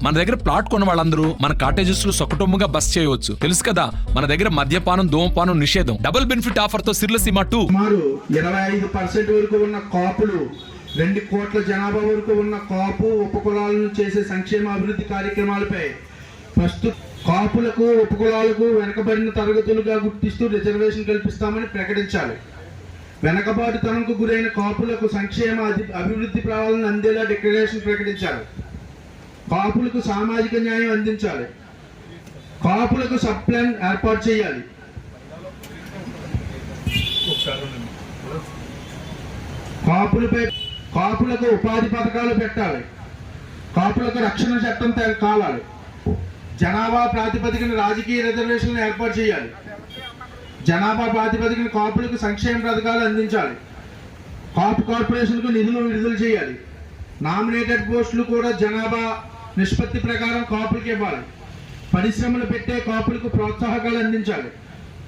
మన దగ్గర ప్లాట్ కొన్న వాళ్ళందరూ మన కాటేజెస్ లో సొకటొమ్ముగా బస్ చేయవచ్చు. తెలుసు కదా, మన దగ్గర మద్యపానం ధూమపానం నిషేధం. డబుల్ బెనిఫిట్ ఆఫర్ తో సిర్లసీమ 2 సుమారు 25% వరకు ఉన్న కాపులు 2 కోట్ల జనాభా వరకు ఉన్న కాపు ఉపకులాలను చేసే సంక్షేమ అభివృద్ధి కార్యక్రమాలపై ప్రస్తుత కాపులకు ఉపకులాలకు వెనకబడిన తరగతులుగా గుర్తిస్తూ రిజర్వేషన్ కల్పిస్తామని ప్రకటించాలి. వెనకబాటుతనంకు గురైన కాపులకు సంక్షేమ అభివృద్ధి ఫలాలను అందేలా డిక్లరేషన్ ప్రకటించాలి. కాపులకు సామాజిక న్యాయం అందించాలి. కాపులకు సబ్ ప్లాన్ ఏర్పాటు చేయాలి. కాపులకు ఉపాధి పథకాలు పెట్టాలి. కాపులకు రక్షణ చట్టం కావాలి. జనాభా ప్రాతిపదికన రాజకీయ రిజర్వేషన్లు ఏర్పాటు చేయాలి. జనాభా ప్రాతిపదికన కాపులకు సంక్షేమ పథకాలు అందించాలి. కాపు కార్పొరేషన్కు నిధులు విడుదల చేయాలి. నామినేటెడ్ పోస్టులు కూడా జనాభా నిష్పత్తి ప్రకారం కాపులకు ఇవ్వాలి. పరిశ్రమలు పెట్టే కాపులకు ప్రోత్సాహకాలు అందించాలి.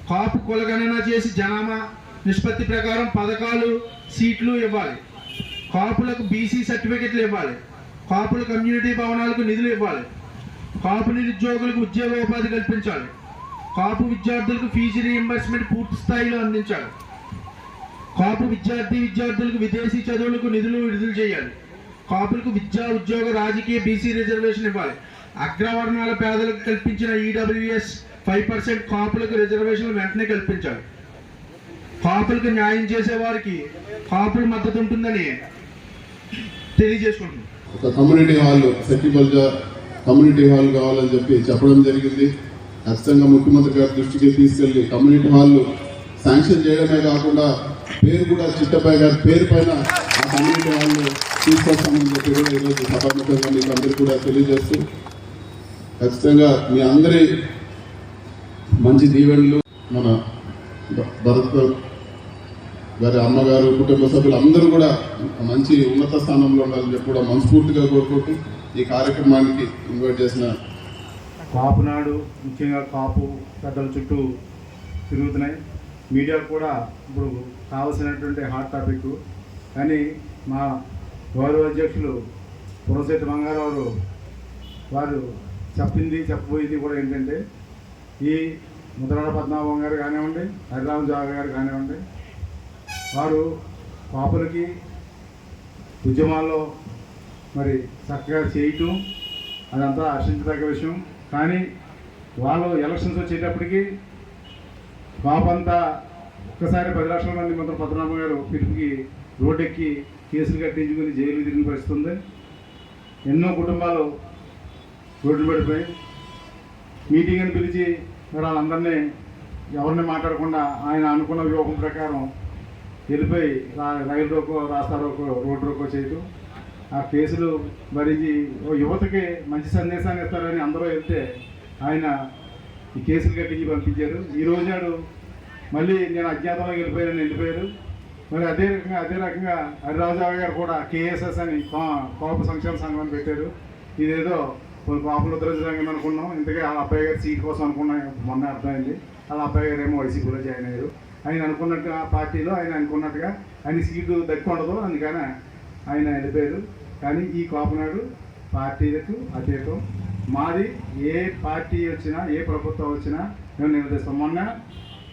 కాపు కులగణన చేసి జనాభా నిష్పత్తి ప్రకారం పథకాలు సీట్లు ఇవ్వాలి. కాపులకు బీసీ సర్టిఫికెట్లు ఇవ్వాలి. కాపుల కమ్యూనిటీ భవనాలకు నిధులు ఇవ్వాలి. కాపు నిరుద్యోగులకు ఉద్యోగోపాధి కల్పించాలి. కాపు విద్యార్థులకు ఫీజు రీయింబర్స్మెంట్ పూర్తి స్థాయిలో అందించాలి. కాపు విద్యార్థులకు విదేశీ చదువులకు నిధులు విడుదల చేయాలి. కాపులకు విద్యా ఉద్యోగ రాజకీయ బీసీ రిజర్వేషన్ ఇవ్వాలి. అగ్రవర్ణాల పేదలకు కల్పించిన ఈడబ్ల్యూఎస్ 5% కాపులకు రిజర్వేషన్లు వెంటనే కల్పించాలి. కాపులకు న్యాయం చేసే వారికి కాపుల మద్దతు ఉంటుందని తెలియజేసుకుంటున్నాం. ఒక కమ్యూనిటీ హాల్ సెక్టిబల్గా కమ్యూనిటీ హాల్ కావాలని చెప్పడం జరిగింది. ఖచ్చితంగా ముఖ్యమంత్రి గారి దృష్టికి తీసుకెళ్లి కమ్యూనిటీ హాల్ శాంక్షన్ చేయడమే కాకుండా పేరు కూడా చిట్టపై గారి పేరు పైన ఆ కమ్యూనిటీ హాల్ తీసుకొస్తామని చెప్పి కూడా ఈరోజు సభాముఖంగా మీకు అందరూ కూడా తెలియజేస్తూ ఖచ్చితంగా మీ అందరి మంచి దీవెనలు మన భరత్ గారి అమ్మగారు కుటుంబ సభ్యులు అందరూ కూడా మంచి ఉన్నత స్థానంలో ఉండాలని చెప్పి కూడా మనస్ఫూర్తిగా కోరుకుంటూ ఈ కార్యక్రమానికి ఇన్వైట్ చేసిన కాపునాడు ముఖ్యంగా కాపు పెద్దల చుట్టూ తిరుగుతున్నాయి. మీడియా కూడా ఇప్పుడు కావాల్సినటువంటి హాట్ టాపిక్. కానీ మా గౌరవ అధ్యక్షులు పురశెట్టి మంగారావు వారు చెప్పబోయేది కూడా ఏంటంటే, ఈ ముద్రగడ పద్మనాభం గారు కానివ్వండి, హరిరామ జాగ గారు కానివ్వండి, వారు కాపులకి ఉద్యమాల్లో మరి చక్కగా చేయటం అదంతా హర్షించదగ్గ విషయం. కానీ వాళ్ళు ఎలక్షన్స్ వచ్చేటప్పటికి కాపంతా ఒక్కసారి 10 లక్షల మంది మాత్రం పద్మనాభం గారు పిలుపుకి రోడ్డెక్కి కేసులు కట్టించుకుని జైలు తిరిగిన పరిస్థితి ఉంది. ఎన్నో కుటుంబాలు రోడ్లు పడిపోయి మీటింగ్ అని పిలిచి మరి వాళ్ళందరినీ ఎవరిని మాట్లాడకుండా ఆయన అనుకున్న వ్యూహం ప్రకారం వెళ్ళిపోయి రైలు రోకో రాస్తా రోకో రోడ్డు రోకో చేయటం, ఆ కేసులు భరించి యువతకి మంచి సందేశాన్ని ఇస్తారని అందరూ వెళ్తే ఆయన ఈ కేసులు కట్టించి పంపించారు. ఈ రోజు మళ్ళీ నేను అజ్ఞాతంలో వెళ్ళిపోయారు. మరి అదే రకంగా హరిరాజావ గారు కూడా కేఎస్ఎస్ అని కాపు సంక్షేమ సంఘం అని పెట్టారు. ఇదేదో కాపుల ఉద్రజ సంఘం అనుకున్నాం, ఇంతకే వాళ్ళ అబ్బాయి గారు సీట్ కోసం అనుకున్నాం. మొన్న అర్థమైంది వాళ్ళ అబ్బాయి గారు ఏమో వైసీపీలో జాయిన్ అయ్యారు. ఆయన అనుకున్నట్టుగా పార్టీలో ఆయన అనుకున్నట్టుగా ఆయన సీటు దక్కుండదు, అందుకని ఆయన వెళ్ళిపోయారు. కానీ ఈ కాపునాడు పార్టీలకు అతీతం. మాది ఏ పార్టీ వచ్చినా ఏ ప్రభుత్వం వచ్చినా మేము నిలదీస్తాం. మొన్న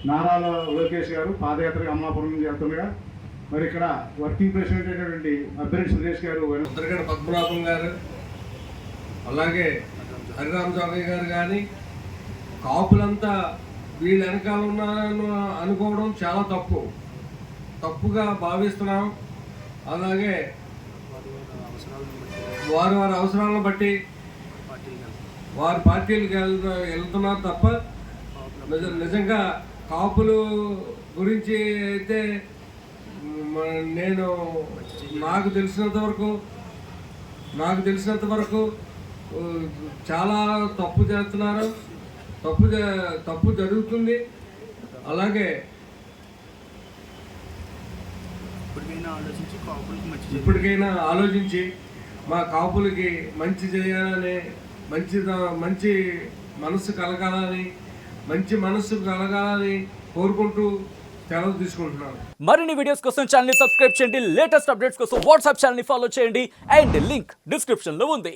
నారా లోకేష్ గారు పాదయాత్రగా అమలాపురం నుంచి వెళ్తుండగా మరి ఇక్కడ వర్కింగ్ ప్రెసిడెంట్ అయినటువంటి అబ్బిరెడ్డి సురేష్ గారు, ముద్రగడ పద్మనాభం గారు, అలాగే హరిరామ జోగయ్య గారు కానీ కాపులంతా వీళ్ళు వెనకాల ఉన్నారని అనుకోవడం చాలా తప్పుగా భావిస్తున్నాం. అలాగే వారి అవసరాలను బట్టి వారి పార్టీలకు వెళ్తున్నారు తప్ప నిజంగా కాపులు గురించి అయితే నాకు తెలిసినంత వరకు చాలా తప్పు చేస్తున్నారు, తప్పు జరుగుతుంది. అలాగే ఇప్పటికైనా ఆలోచించి మా కాపులకి మంచి చేయాలని, మంచి మనసు కలగాలని కోరుకుంటూ సెలవు తీసుకుంటున్నాను. మరిన్ని వీడియోస్ కోసం ఛానల్ ని సబ్స్క్రైబ్ చేయండి. లేటెస్ట్ అప్డేట్స్ కోసం వాట్సాప్ ఛానల్ ని ఫాలో చేయండి. అండ్ లింక్ డిస్క్రిప్షన్ లో ఉంది.